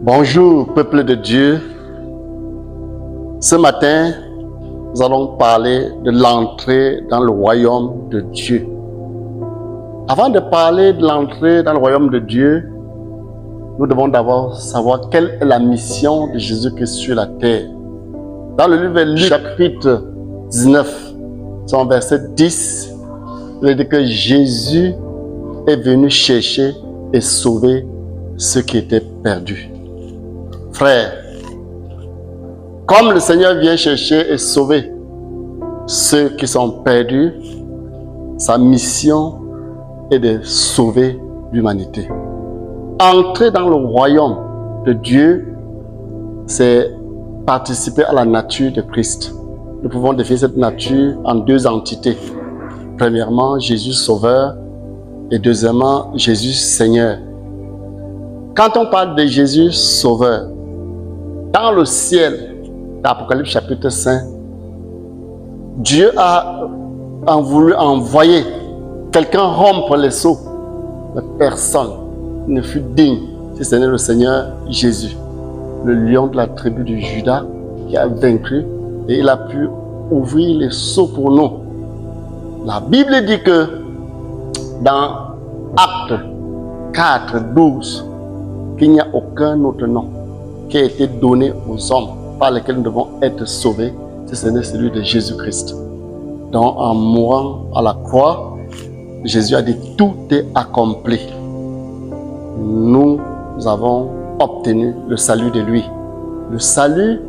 Bonjour, peuple de Dieu. Ce matin, nous allons parler de l'entrée dans le royaume de Dieu. Avant de parler de l'entrée dans le royaume de Dieu, nous devons d'abord savoir quelle est la mission de Jésus-Christ sur la terre. Dans le livre de Luc, chapitre 19, son verset 10, il dit que Jésus est venu chercher et sauver ceux qui étaient perdus. Frères, comme le Seigneur vient chercher et sauver ceux qui sont perdus, sa mission est de sauver l'humanité. Entrer dans le royaume de Dieu, c'est participer à la nature de Christ. Nous pouvons définir cette nature en deux entités. Premièrement, Jésus Sauveur et deuxièmement, Jésus Seigneur. Quand on parle de Jésus Sauveur, dans le ciel, dans Apocalypse chapitre 5, Dieu a voulu envoyer quelqu'un rompre les sceaux. Mais personne ne fut digne, si ce n'est le Seigneur Jésus, le lion de la tribu de Juda qui a vaincu et il a pu ouvrir les sceaux pour nous. La Bible dit que dans Actes 4, 12, qu'il n'y a aucun autre nom qui a été donné aux hommes par lesquels nous devons être sauvés, si ce n'est celui de Jésus-Christ. Donc en mourant à la croix, Jésus a dit tout est accompli. Nous avons obtenu le salut de lui. Le salut,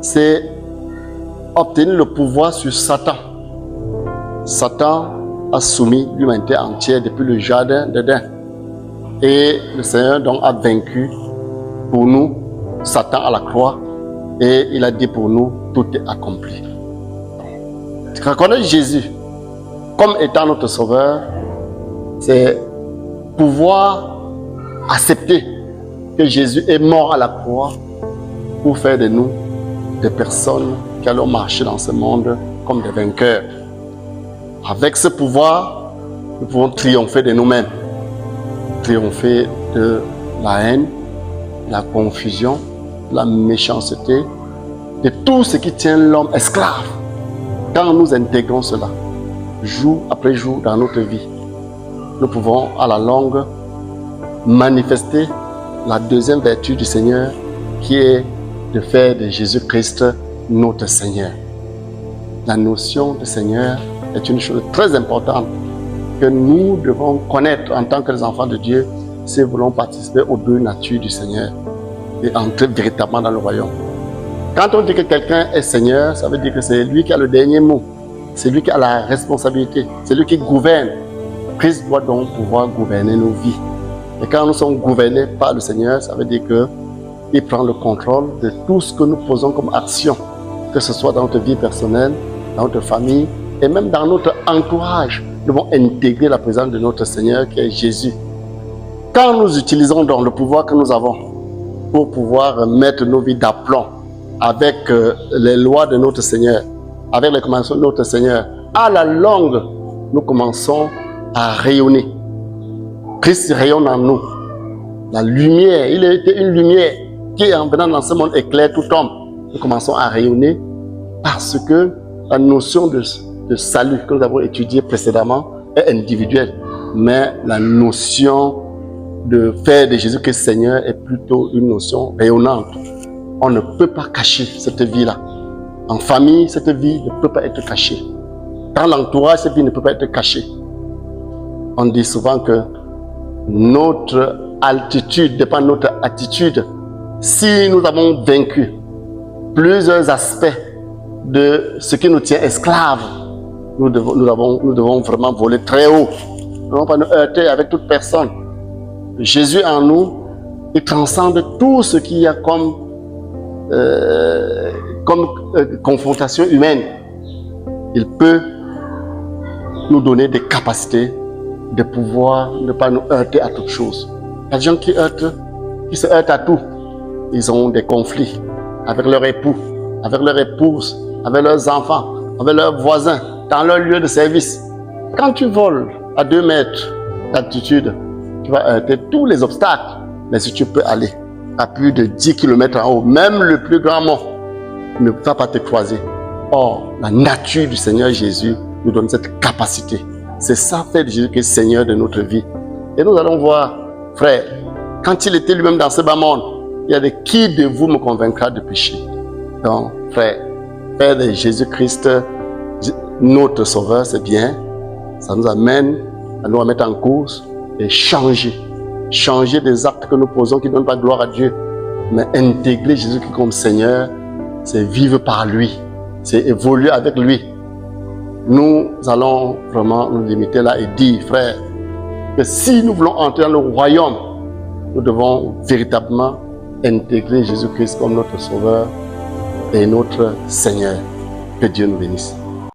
c'est obtenir le pouvoir sur Satan. Satan a soumis l'humanité entière depuis le jardin d'Éden. Et le Seigneur donc a vaincu pour nous Satan à la croix. Et il a dit pour nous, tout est accompli. Reconnaître Jésus comme étant notre sauveur, c'est pouvoir accepter que Jésus est mort à la croix pour faire de nous des personnes qui allons marcher dans ce monde comme des vainqueurs. Avec ce pouvoir, nous pouvons triompher de nous-mêmes, triompher de la haine, de la confusion, de la méchanceté, de tout ce qui tient l'homme esclave. Quand nous intégrons cela, jour après jour dans notre vie, nous pouvons à la longue manifester la deuxième vertu du Seigneur qui est de faire de Jésus-Christ notre Seigneur. La notion de Seigneur est une chose très importante que nous devons connaître en tant que les enfants de Dieu si nous voulons participer aux deux natures du Seigneur et entrer véritablement dans le royaume. Quand on dit que quelqu'un est Seigneur, ça veut dire que c'est lui qui a le dernier mot. C'est lui qui a la responsabilité. C'est lui qui gouverne. Christ doit donc pouvoir gouverner nos vies. Et quand nous sommes gouvernés par le Seigneur, ça veut dire qu'il prend le contrôle de tout ce que nous posons comme action, que ce soit dans notre vie personnelle, dans notre famille et même dans notre entourage. Nous devons intégrer la présence de notre Seigneur qui est Jésus. Quand nous utilisons donc le pouvoir que nous avons pour pouvoir mettre nos vies d'aplomb avec les lois de notre Seigneur, avec les commandements de notre Seigneur, à la longue, nous commençons à rayonner. Christ rayonne en nous. La lumière, il a été une lumière qui, en venant dans ce monde, éclaire tout homme. Nous commençons à rayonner parce que la notion de salut que nous avons étudié précédemment est individuelle. Mais la notion de faire de Jésus-Christ Seigneur est plutôt une notion rayonnante. On ne peut pas cacher cette vie-là. En famille, cette vie ne peut pas être cachée. Dans l'entourage, cette vie ne peut pas être cachée. On dit souvent que notre altitude dépend de notre attitude. Si nous avons vaincu plusieurs aspects de ce qui nous tient esclaves, nous devons vraiment voler très haut. Nous ne devons pas nous heurter avec toute personne. Jésus en nous, il transcende tout ce qu'il y a comme confrontation humaine. Il peut nous donner des capacités de pouvoir ne pas nous heurter à toute chose. Il y a des gens qui se heurtent à tout. Ils ont des conflits avec leur époux, avec leur épouse, avec leurs enfants, avec leurs voisins, dans leur lieu de service. Quand tu voles à 2 mètres d'altitude, tu vas heurter tous les obstacles. Mais si tu peux aller à plus de 10 km en haut, même le plus grand mont ne va pas te croiser. Or, la nature du Seigneur Jésus nous donne cette capacité. C'est ça fait de Jésus qui est Seigneur de notre vie. Et nous allons voir, frère, quand il était lui-même dans ce bas monde, il a dit, qui de vous me convaincra de péché? Donc, frère, faire de Jésus-Christ notre Sauveur, c'est bien. Ça nous amène à nous remettre en course et changer. Changer des actes que nous posons qui ne donnent pas gloire à Dieu. Mais intégrer Jésus-Christ comme Seigneur, c'est vivre par lui. C'est évoluer avec lui. Nous allons vraiment nous limiter là et dire, frère, que si nous voulons entrer dans le royaume, nous devons véritablement intégrer Jésus-Christ comme notre Sauveur et notre Seigneur. Que Dieu nous bénisse.